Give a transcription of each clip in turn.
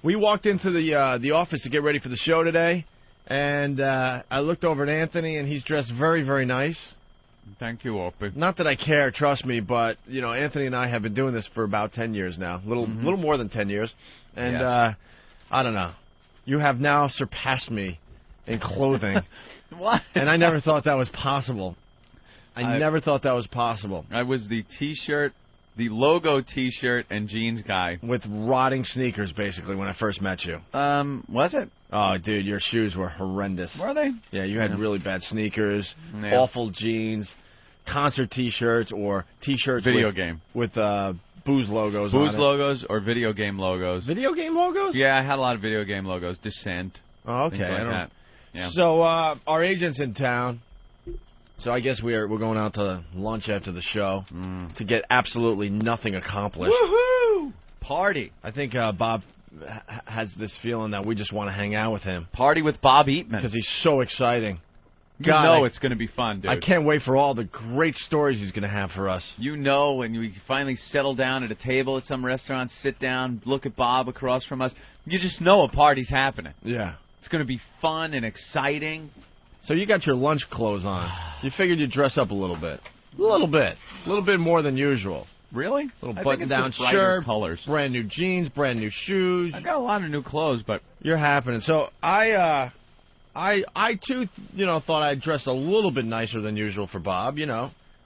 We walked into the office to get ready for the show today, and I looked over at Anthony, and he's dressed very, very nice. Thank you, Opie. Not that I care, trust me, but Anthony and I have been doing this for about 10 years now, little more than 10 years, and Yes. I don't know. You have now surpassed me in clothing. What? And I never thought that was possible. I never thought that was possible. I was the T-shirt, the logo T-shirt and jeans guy. With rotting sneakers, basically, when I first met you. Was it? Oh, dude, your shoes were horrendous. Were they? Yeah, you had really bad sneakers, Yeah. awful jeans, concert T-shirts, or T-shirts with booze logos on Booze it. logos or video game logos. Video game logos? Yeah, I had a lot of video game logos. Descent. Oh, okay. Things like that. Yeah. So, our agent's in town. So I guess we're going out to lunch after the show to get absolutely nothing accomplished. Woohoo! Party. I think Bob has this feeling that we just want to hang out with him. Party with Bob Eatman. Because he's so exciting. You know it's going to be fun, dude. I can't wait for all the great stories he's going to have for us. You know, when we finally settle down at a table at some restaurant, sit down, look at Bob across from us, you just know a party's happening. Yeah. It's going to be fun and exciting. So you got your lunch clothes on. You figured you'd dress up a little bit. A little bit more than usual. Really? Little button-down shirt, colors. Brand new jeans, brand new shoes. I got a lot of new clothes, but you're happening. So I too, thought I'd dress a little bit nicer than usual for Bob,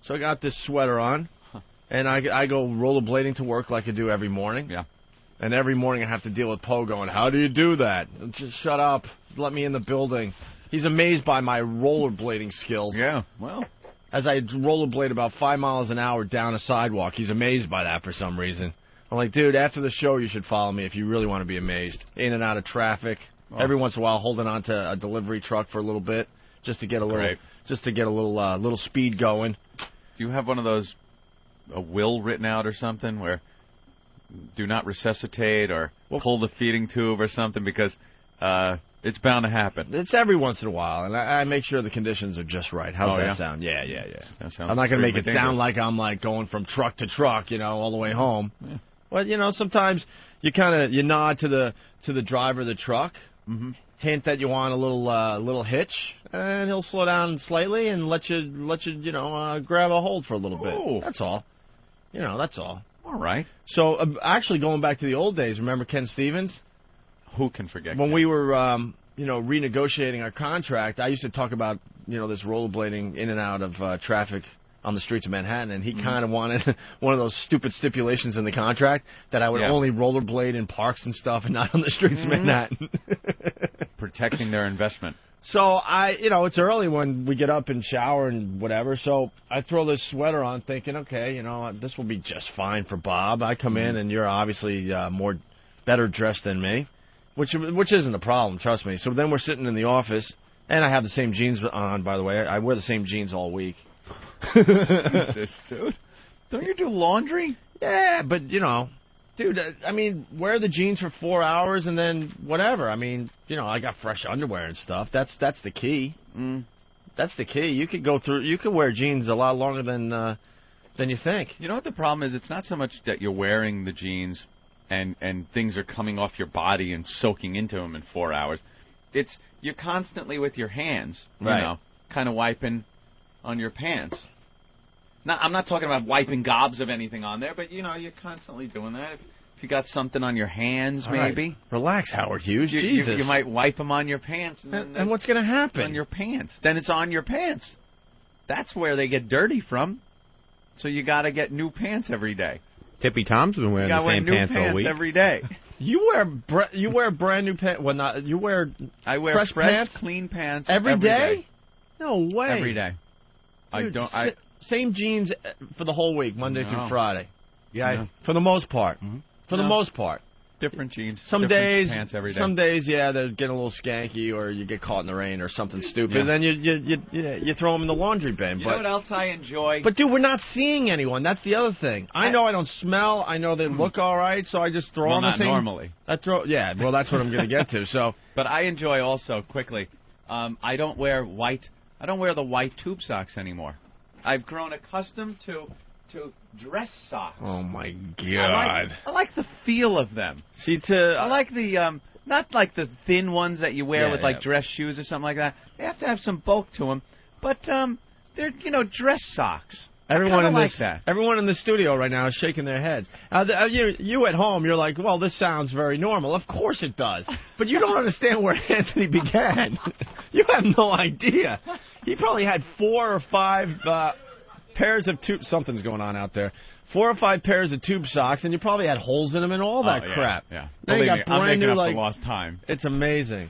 So I got this sweater on, and I go rollerblading to work like I do every morning. Yeah. And every morning I have to deal with Poe going, how do you do that? Just shut up. Let me in the building. He's amazed by my rollerblading skills. Yeah, well. As I rollerblade about 5 miles an hour down a sidewalk, he's amazed by that for some reason. I'm like, dude, after the show you should follow me if you really want to be amazed. In and out of traffic. Oh. Every once in a while holding on to a delivery truck for a little bit just to get a little little speed going. Do you have one of those, a will written out or something where do not resuscitate or pull the feeding tube or something because it's bound to happen? It's every once in a while, and I make sure the conditions are just right. How's that sound? Yeah. I'm not going to make it sound like I'm going from truck to truck, all the way home. Yeah. Well, sometimes you nod to the driver of the truck, hint that you want a little hitch, and he'll slow down slightly and let you grab a hold for a little bit. Ooh. That's all. That's all. All right. So, actually, going back to the old days, remember Ken Stevens? Who can forget when Ken? We were, renegotiating our contract, I used to talk about, this rollerblading in and out of traffic on the streets of Manhattan, and he kind of wanted one of those stupid stipulations in the contract that I would only rollerblade in parks and stuff and not on the streets of Manhattan. Protecting their investment. So, it's early when we get up and shower and whatever, so I throw this sweater on thinking, okay, this will be just fine for Bob. I come in and you're obviously better dressed than me, which isn't a problem, trust me. So then we're sitting in the office, and I have the same jeans on, by the way. I wear the same jeans all week. Jesus, dude. Don't you do laundry? Yeah, but, dude, wear the jeans for 4 hours and then whatever. I got fresh underwear and stuff. That's the key. That's the key. You could wear jeans a lot longer than you think. You know what the problem is? It's not so much that you're wearing the jeans and things are coming off your body and soaking into them in 4 hours. It's you're constantly with your hands, kind of wiping on your pants. Now, I'm not talking about wiping gobs of anything on there, but, you're constantly doing that. If you got something on your hands, maybe. Right. Relax, Howard Hughes. Jesus. You might wipe them on your pants. And what's going to happen? On your pants. Then it's on your pants. That's where they get dirty from. So you got to get new pants every day. Tippy Tom's been wearing the same pants all week. Every day. You wear brand new pants. Well, not you wear. I wear fresh pants, clean pants every day. day. No way. Every day. Dude, same jeans for the whole week, Monday through Friday. Yeah, for the most part. For the most part. Different jeans. Some different days, pants every day. Some days, they're getting a little skanky, or you get caught in the rain, or something stupid. And then you throw them in the laundry bin. You know what else I enjoy? But dude, we're not seeing anyone. That's the other thing. I know I don't smell. I know they look all right, so I just throw them the same. Normally. Well, that's what I'm going to get to. So, but I enjoy also quickly. I don't wear the white tube socks anymore. I've grown accustomed to to dress socks. Oh, my God. I like the feel of them. See, I like the, not like the thin ones that you wear with, like, dress shoes or something like that. They have to have some bulk to them. But, they're, dress socks. Everyone Everyone in the studio right now is shaking their heads. You at home, you're like, well, this sounds very normal. Of course it does. But you don't understand where Anthony began. You have no idea. He probably had 4 or 5 pairs of tube. Something's going on out there. 4 or 5 pairs of tube socks, and you probably had holes in them and all that crap. Yeah. Now you got I'm making up for lost time. It's amazing.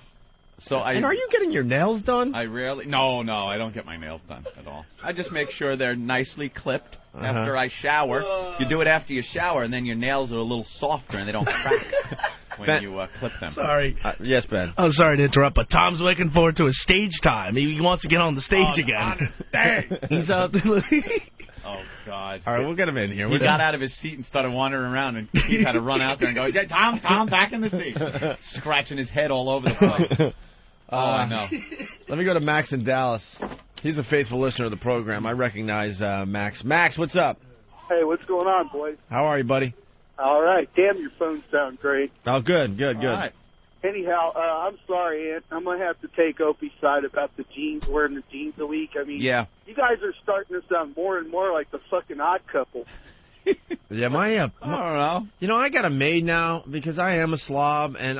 And are you getting your nails done? No, I don't get my nails done at all. I just make sure they're nicely clipped after I shower. You do it after you shower, and then your nails are a little softer and they don't crack when you clip them. Sorry. Yes, Ben. I'm sorry to interrupt, but Tom's looking forward to his stage time. He wants to get on the stage again. He's out there. Oh, God. All right, we'll get him in here. He got out of his seat and started wandering around, and Keith had to run out there and go, yeah, Tom, back in the seat. Scratching his head all over the place. I know. Let me go to Max in Dallas. He's a faithful listener of the program. I recognize Max. Max, what's up? Hey, what's going on, boys? How are you, buddy? All right. Damn, your phones sound great. Oh, good. All right. Anyhow, I'm sorry, Ant. I'm going to have to take Opie's side about the jeans, wearing the jeans a week. I mean, you guys are starting to sound more and more like the fucking Odd Couple. Yeah, I don't know. I got a maid now because I am a slob, and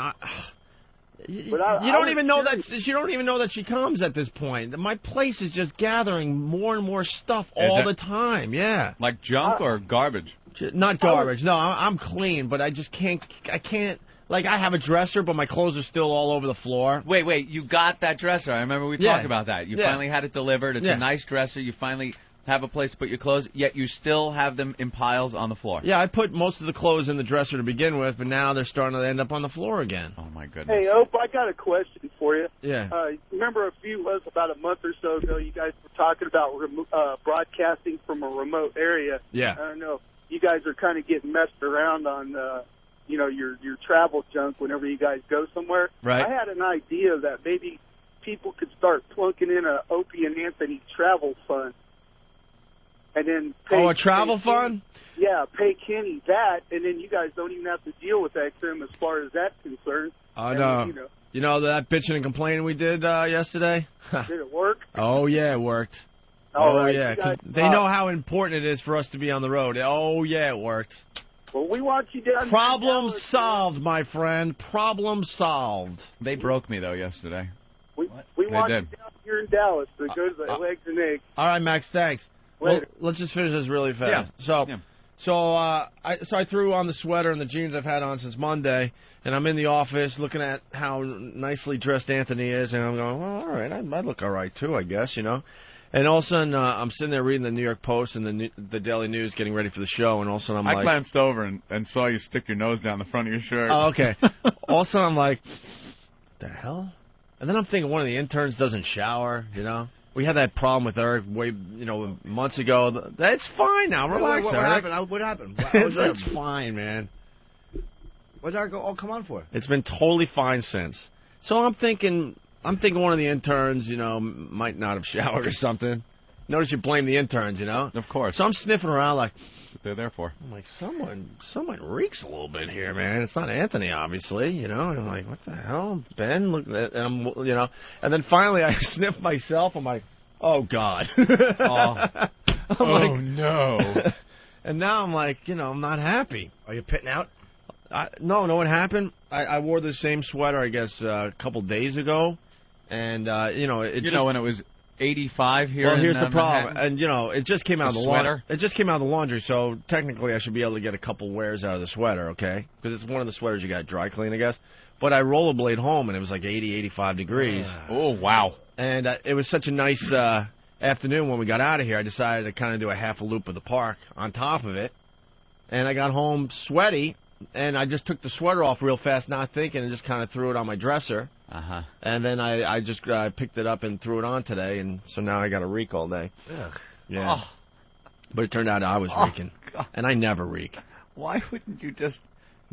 you don't even know that she don't even know that she comes at this point. My place is just gathering more and more stuff all the time. Yeah, like junk or garbage? Not garbage. No, I'm clean, but I just can't. I can't. Like, I have a dresser, but my clothes are still all over the floor. Wait, you got that dresser. I remember we talked about that. You finally had it delivered. It's a nice dresser. You finally have a place to put your clothes, yet you still have them in piles on the floor. Yeah, I put most of the clothes in the dresser to begin with, but now they're starting to end up on the floor again. Oh, my goodness. Hey, Ope, I got a question for you. Yeah. Remember about a month or so ago, you guys were talking about broadcasting from a remote area. Yeah. I don't know. You guys are kind of getting messed around on your travel junk whenever you guys go somewhere. Right. I had an idea that maybe people could start plunking in a Opie and Anthony travel fund. And then a travel fund? Yeah, pay Kenny that, and then you guys don't even have to deal with XM as far as that's concerned. Oh, no. You know that bitching and complaining we did yesterday? Did it work? Oh, yeah, it worked. Right. Yeah, because they know how important it is for us to be on the road. Oh, yeah, it worked. Well, we want you down. Problem solved, my friend. Problem solved. They broke me, though, yesterday. We want you down here in Dallas to go to the Legs and Eggs. All right, Max, thanks. Well, let's just finish this really fast. Yeah. So I threw on the sweater and the jeans I've had on since Monday, and I'm in the office looking at how nicely dressed Anthony is, and I'm going, well, all right, I look all right, too, I guess, And all of a sudden, I'm sitting there reading the New York Post and the Daily News, getting ready for the show, and all of a sudden I glanced over and saw you stick your nose down the front of your shirt. Oh, okay. All of a sudden I'm like, what the hell? And then I'm thinking one of the interns doesn't shower, We had that problem with Eric months ago. That's fine now. Relax, What happened? What happened? It's fine, man. What did Eric all come on for? It's been totally fine since. So I'm thinking one of the interns, might not have showered or something. Notice you blame the interns, Of course. So I'm sniffing around like, what they're there for. I'm like, someone reeks a little bit here, man. It's not Anthony, obviously, And I'm like, what the hell, Ben? Look, and I'm, and then finally I sniff myself. I'm like, oh God. No. And now I'm like, I'm not happy. Are you pitting out? No, know what happened? I wore the same sweater, I guess, a couple days ago. And, when it was 85 here. Well, here's the problem. And, it just came out of the sweater. It just came out of the laundry, so technically I should be able to get a couple wears out of the sweater, okay? Because it's one of the sweaters you got dry clean, I guess. But I rollerblade home, and it was like 80, 85 degrees. Oh, wow. And it was such a nice afternoon when we got out of here. I decided to kind of do a half a loop of the park on top of it. And I got home sweaty, and I just took the sweater off real fast, not thinking, and just kind of threw it on my dresser. Uh-huh. And then I just picked it up and threw it on today, and so now I got a reek all day. Ugh. Yeah. But it turned out I was reeking. God. And I never reek. Why wouldn't you just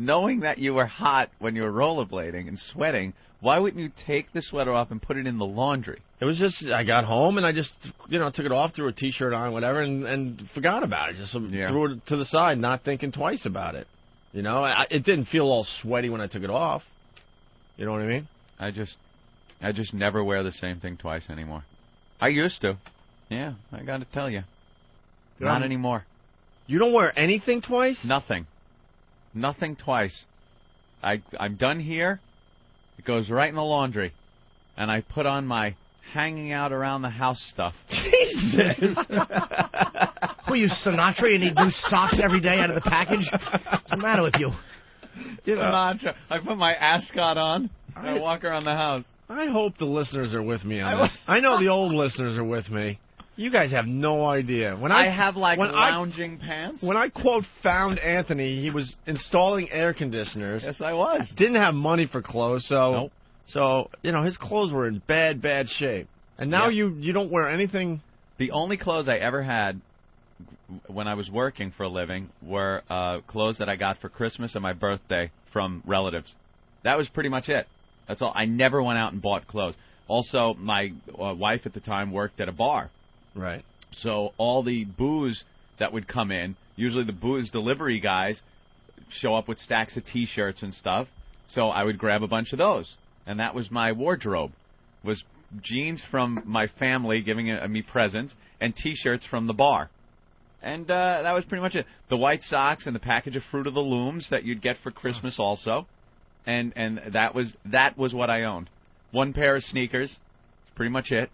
knowing that you were hot when you were rollerblading and sweating, why wouldn't you take the sweater off and put it in the laundry? It was just, I got home and I just, took it off, threw a T-shirt on, whatever, and forgot about it. Just threw it to the side, not thinking twice about it. It didn't feel all sweaty when I took it off. You know what I mean? I just never wear the same thing twice anymore. I used to. Yeah, I got to tell you. Not anymore. You don't wear anything twice? Nothing. Nothing twice. I'm done here. It goes right in the laundry. And I put on my hanging out around the house stuff. Jesus! Who are you, Sinatra? You need new socks every day out of the package? What's the matter with you? Sinatra. I put my ascot on and I walk around the house. I hope the listeners are with me on this. I know the old listeners are with me. You guys have no idea. I have lounging pants. When I quote found Anthony, he was installing air conditioners. Yes, I was. Didn't have money for clothes, so nope. So his clothes were in bad shape. And now you don't wear anything. The only clothes I ever had when I was working for a living were clothes that I got for Christmas and my birthday from relatives. That was pretty much it. That's all. I never went out and bought clothes. Also, my wife at the time worked at a bar. Right. So all the booze that would come in, usually the booze delivery guys show up with stacks of T-shirts and stuff. So I would grab a bunch of those. And that was my wardrobe, was jeans from my family giving me presents and T-shirts from the bar. And that was pretty much it. The white socks and the package of Fruit of the Looms that you'd get for Christmas also. And that was what I owned. One pair of sneakers, pretty much it.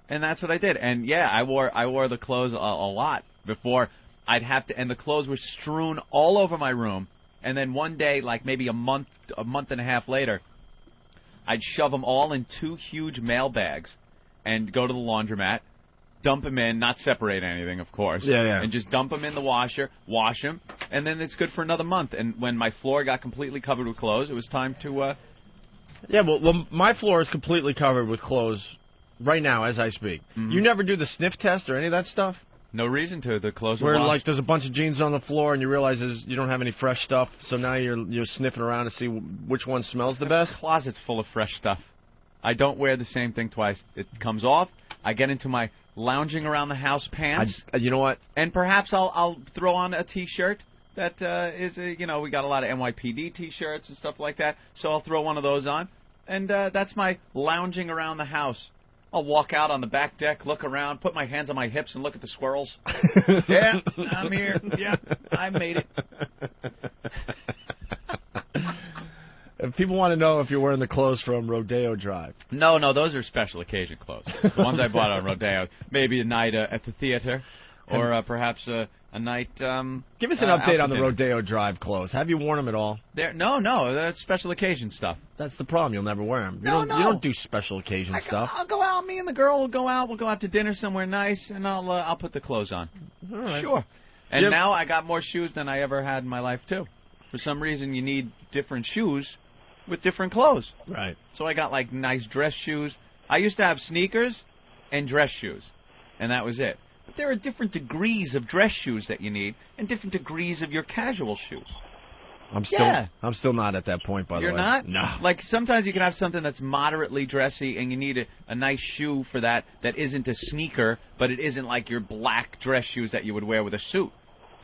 And that's what I did. And yeah, I wore the clothes a lot before I'd have to. And the clothes were strewn all over my room. And then one day, like maybe a month and a half later, I'd shove them all in 2 huge mail bags and go to the laundromat, dump them in, not separate anything, of course. Yeah. And just dump them in the washer, wash them, and then it's good for another month. And when my floor got completely covered with clothes, it was time to. Yeah, well, my floor is completely covered with clothes. Right now, as I speak. Mm-hmm. You never do the sniff test or any of that stuff? No reason to. The clothes are where, washed. like, there's a bunch of jeans on the floor and you realize you don't have any fresh stuff, so now you're sniffing around to see which one smells the best? The closet's full of fresh stuff. I don't wear the same thing twice. It comes off. I get into my lounging around the house pants. You know what? And perhaps I'll throw on a T-shirt that is, we got a lot of NYPD T-shirts and stuff like that, so I'll throw one of those on. And that's my lounging around the house. I'll walk out on the back deck, look around, put my hands on my hips, and look at the squirrels. Yeah, I'm here. Yeah, I made it. If people want to know if you're wearing the clothes from Rodeo Drive. No, those are special occasion clothes. The ones I bought on Rodeo. Maybe a night at the theater, or perhaps a night. Give us an update on the Rodeo Drive clothes. Have you worn them at all? No, that's special occasion stuff. That's the problem. You'll never wear them. You don't do special occasion stuff. I'll go out. Me and the girl will go out. We'll go out to dinner somewhere nice, and I'll put the clothes on. All right. Sure. And now I got more shoes than I ever had in my life too. For some reason, you need different shoes with different clothes. Right. So I got like nice dress shoes. I used to have sneakers and dress shoes, and that was it. But there are different degrees of dress shoes that you need, and different degrees of your casual shoes. I'm still not at that point, by the way. You're not? No. Like, sometimes you can have something that's moderately dressy, and you need a nice shoe for that isn't a sneaker, but it isn't like your black dress shoes that you would wear with a suit.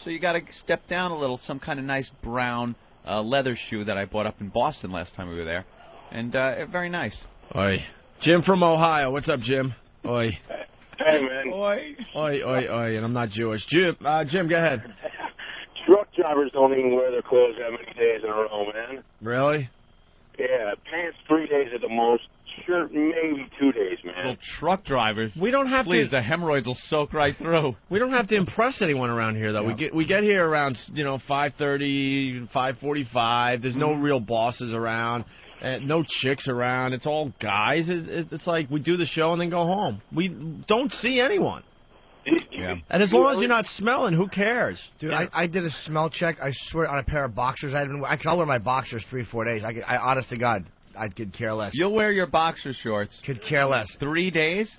So you got to step down a little, some kind of nice brown leather shoe that I bought up in Boston last time we were there. And very nice. Oi. Jim from Ohio. What's up, Jim? Oi. Hey, man. Oi. Oi. And I'm not Jewish. Jim, go ahead. Truck drivers don't even wear their clothes that many days in a row, man. Really? Yeah, pants 3 days at the most. Shirt maybe 2 days, man. Well, truck drivers. We don't have Please, the hemorrhoids will soak right through. We don't have to impress anyone around here, though. Yeah. We get here around 5:30, 5:45. There's no real bosses around. No chicks around. It's all guys. It's like we do the show and then go home. We don't see anyone. Yeah. And as long as you're not smelling, who cares? Dude, yeah. I did a smell check, I swear, on a pair of boxers. I'll wear my boxers 3-4 days. I honest to God, I could care less. You'll wear your boxer shorts. Could care less. 3 days?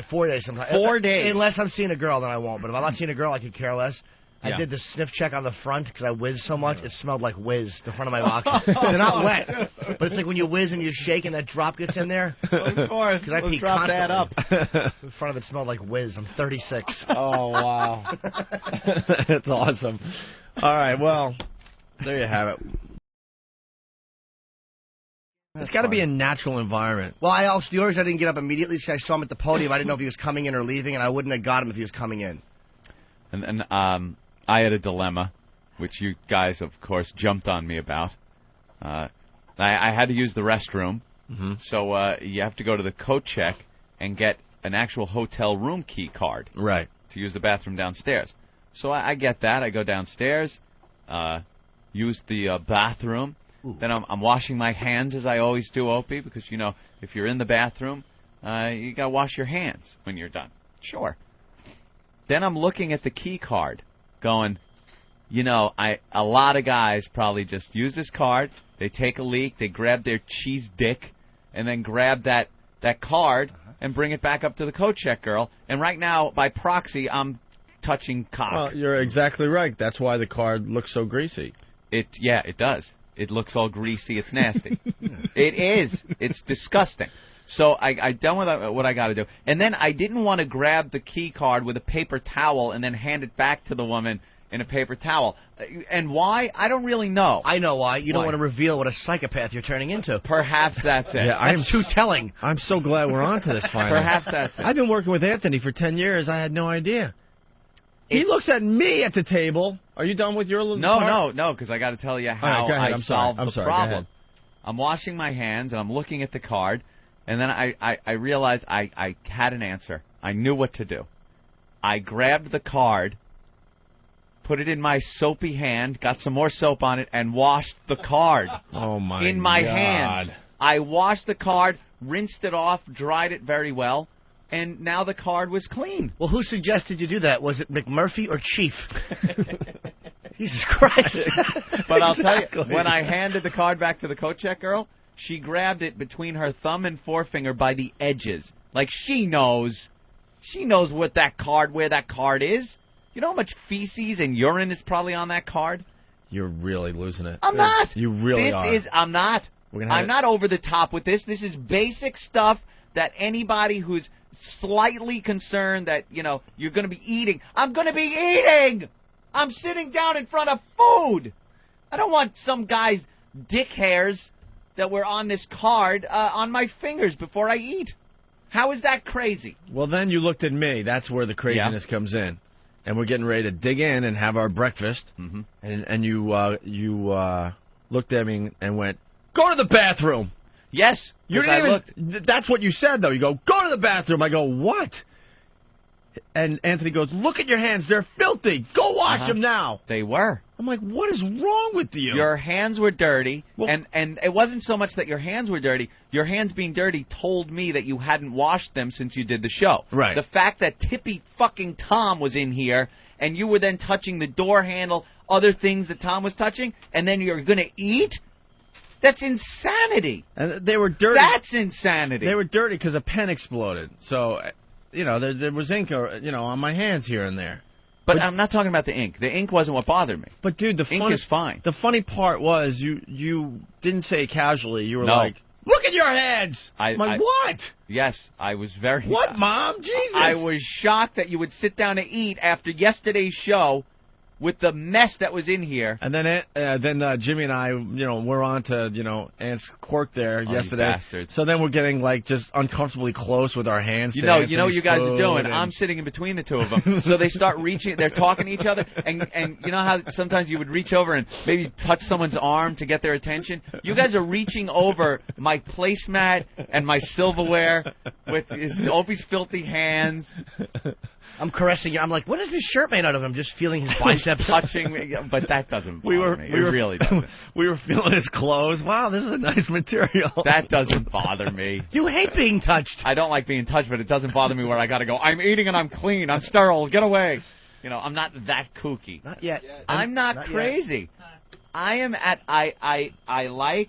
4 days sometimes. 4 days. Unless I'm seeing a girl, then I won't. But if I'm not seeing a girl, I could care less. I did the sniff check on the front because I whiz so much. It smelled like whiz, the front of my boxers. They're not wet, but it's like when you whiz and you shake and that drop gets in there. Of course. Because I pee drop that up. The front of it smelled like whiz. I'm 36. Oh, wow. That's awesome. All right, well, there you have it. It's got to be a natural environment. Well, I didn't get up immediately because I saw him at the podium. I didn't know if he was coming in or leaving, and I wouldn't have got him if he was coming in. And I had a dilemma, which you guys, of course, jumped on me about. I had to use the restroom, so you have to go to the coat check and get an actual hotel room key card to use the bathroom downstairs. So I get that. I go downstairs, use the bathroom. Ooh. Then I'm washing my hands, as I always do, Opie, because, you know, if you're in the bathroom, you got to wash your hands when you're done. Sure. Then I'm looking at the key card going, you know, a lot of guys probably just use this card, they take a leak, they grab their cheese dick, and then grab that card and bring it back up to the coat check girl. And right now, by proxy, I'm touching cock. Well, you're exactly right. That's why the card looks so greasy. Yeah, it does. It looks all greasy. It's nasty. It is. It's disgusting. So I done with what I got to do. And then I didn't want to grab the key card with a paper towel and then hand it back to the woman in a paper towel. And why? I don't really know. I know why. You don't want to reveal what a psychopath you're turning into. Perhaps that's it. Yeah, that's too telling. I'm so glad we're on to this finally. Perhaps that's it. I've been working with Anthony for 10 years. I had no idea. He looks at me at the table. Are you done with your little part? No, because I got to tell you how I solved the problem. I'm washing my hands, and I'm looking at the card, and then I realized I had an answer. I knew what to do. I grabbed the card, put it in my soapy hand, got some more soap on it, and washed the card. Oh, my God. In my hands. I washed the card, rinsed it off, dried it very well. And now the card was clean. Well, who suggested you do that? Was it McMurphy or Chief? Jesus Christ. But I'll tell you, when I handed the card back to the coat check girl, she grabbed it between her thumb and forefinger by the edges. Like she knows where that card is. You know how much feces and urine is probably on that card? You're really losing it. I'm not. You really are. I'm not. I'm not over the top with this. This is basic stuff that anybody who's slightly concerned that, you know, you're going to be eating. I'm going to be eating! I'm sitting down in front of food! I don't want some guy's dick hairs that were on this card on my fingers before I eat. How is that crazy? Well, then you looked at me. That's where the craziness comes in. And we're getting ready to dig in and have our breakfast. And you looked at me and went, go to the bathroom! Yes, that's what you said, though. You go to the bathroom. I go, what? And Anthony goes, look at your hands. They're filthy. Go wash them now. They were. I'm like, what is wrong with you? Your hands were dirty, and it wasn't so much that your hands were dirty. Your hands being dirty told me that you hadn't washed them since you did the show. Right. The fact that Tippy fucking Tom was in here, and you were then touching the door handle, other things that Tom was touching, and then you're going to eat? That's insanity. And they were dirty. That's insanity. They were dirty because a pen exploded. So, you know, there was ink, on my hands here and there. But I'm not talking about the ink. The ink wasn't what bothered me. But, dude, the ink is fine. The funny part was you didn't say it casually. You were like, look at your hands. I'm like, what? Yes, I was very... What, Mom? Jesus. I was shocked that you would sit down to eat after yesterday's show with the mess that was in here. And then Jimmy and I, we're on to, Aunt's quirk there yesterday. You bastards. So then we're getting, just uncomfortably close with our hands. You know what you guys are doing? I'm sitting in between the two of them. So they start reaching, they're talking to each other, and you know how sometimes you would reach over and maybe touch someone's arm to get their attention? You guys are reaching over my placemat and my silverware with Opie's filthy hands. I'm caressing you. I'm like, what is this shirt made out of? I'm just feeling his biceps. Touching me. But that doesn't bother me. It really doesn't. We were feeling his clothes. Wow, this is a nice material. That doesn't bother me. You hate being touched. I don't like being touched, but it doesn't bother me where I got to go, I'm eating and I'm clean. I'm sterile. Get away. I'm not that kooky. Not yet. I'm not crazy. Yet. I am at... I like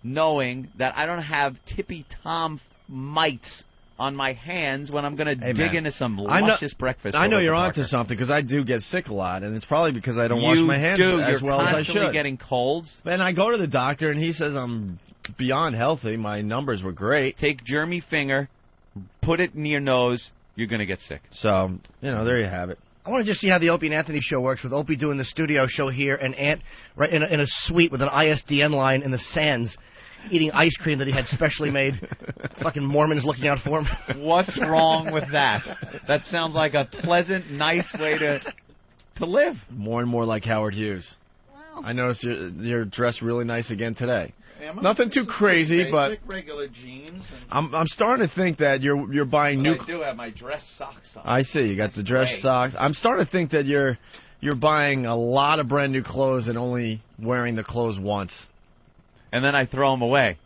knowing that I don't have Tippy Tom mites on my hands when I'm going to dig into some luscious breakfast. I know you're onto something because I do get sick a lot, and it's probably because I don't wash my hands as well as I should. You're constantly getting colds. And I go to the doctor, and he says I'm beyond healthy. My numbers were great. Take germy finger, put it in your nose. You're going to get sick. So, there you have it. I want to just see how the Opie and Anthony show works with Opie doing the studio show here and Ant right in a suite with an ISDN line in the sands eating ice cream that he had specially made. Fucking Mormons looking out for him. What's wrong with that? That sounds like a pleasant, nice way to live. More and more like Howard Hughes. Wow. I noticed you're dressed really nice again today. Nothing too crazy, but regular jeans. I'm starting to think that you're buying new. I do have my dress socks on. I see. You got the dress socks. I'm starting to think that you're buying a lot of brand new clothes and only wearing the clothes once. And then I throw them away.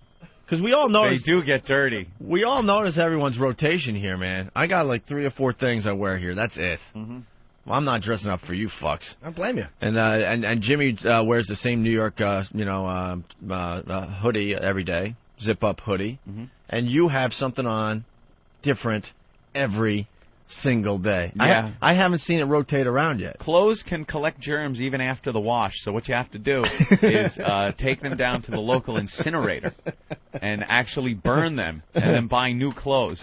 Because we all notice they do get dirty. We all notice everyone's rotation here, man. I got like 3 or 4 things I wear here. That's it. Mm-hmm. Well, I'm not dressing up for you fucks. I don't blame you. And Jimmy wears the same New York hoodie every day, zip up hoodie, and you have something on different every single day. Yeah. I haven't seen it rotate around yet. Clothes can collect germs even after the wash, so what you have to do is take them down to the local incinerator and actually burn them and then buy new clothes.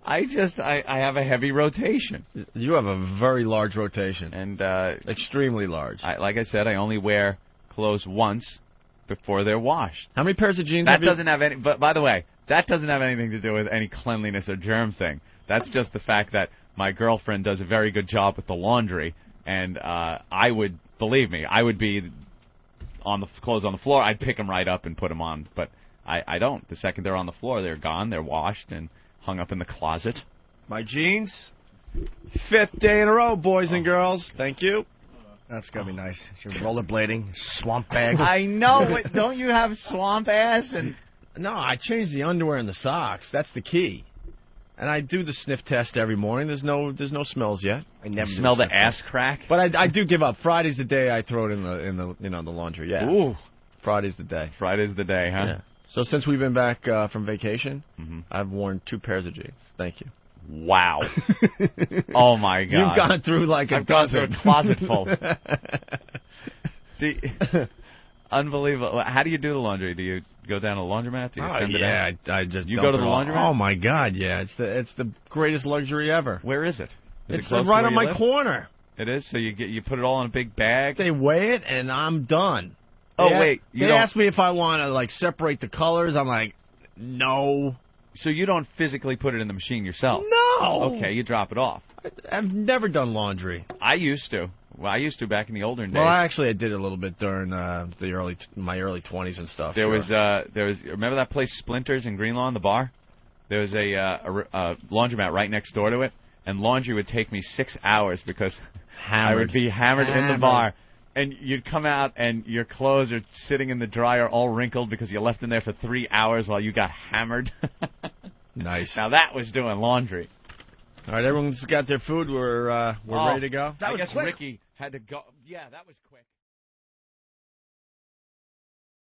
I have a heavy rotation. You have a very large rotation. And extremely large. Like I said, I only wear clothes once before they're washed. How many pairs of jeans have you? But by the way, that doesn't have anything to do with any cleanliness or germ thing. That's just the fact that my girlfriend does a very good job with the laundry, and I would be on the clothes on the floor. I'd pick them right up and put them on, but I don't. The second they're on the floor, they're gone, they're washed, and hung up in the closet. My jeans, 5th day in a row, boys and girls. Thank you. That's going to be nice. You're rollerblading, swamp bag. I know, but don't you have swamp ass? No, I changed the underwear and the socks. That's the key. And I do the sniff test every morning. There's no smells yet. I never smell the ass crack. But I do give up. Friday's the day I throw it in the laundry. Yeah. Ooh. Friday's the day. Friday's the day, huh? Yeah. So since we've been back from vacation, I've worn 2 pairs of jeans. Thank you. Wow. Oh, my God. You've gone through like I've gone through a closet full. Unbelievable. How do you do the laundry? Do you go down to the laundromat? Do you send it out? I just You go to the laundromat? Oh, my God, yeah. It's the greatest luxury ever. Where is it? It's right on my corner. It is? So you put it all in a big bag? They weigh it, and I'm done. Wait. They asked me if I want to, like, separate the colors. I'm like, no. So you don't physically put it in the machine yourself? No. Okay, you drop it off. I've never done laundry. I used to. Well, I used to back in the older days. Well, actually, I did a little bit during my early 20s and stuff. There was remember that place Splinters in Greenlawn, the bar? There was a laundromat right next door to it, and laundry would take me 6 hours because I would be hammered in the bar. And you'd come out, and your clothes are sitting in the dryer all wrinkled because you left them there for 3 hours while you got hammered. Nice. Now, that was doing laundry. All right, everyone's got their food. We're ready to go. I guess quick. Ricky had to go. Yeah, that was quick.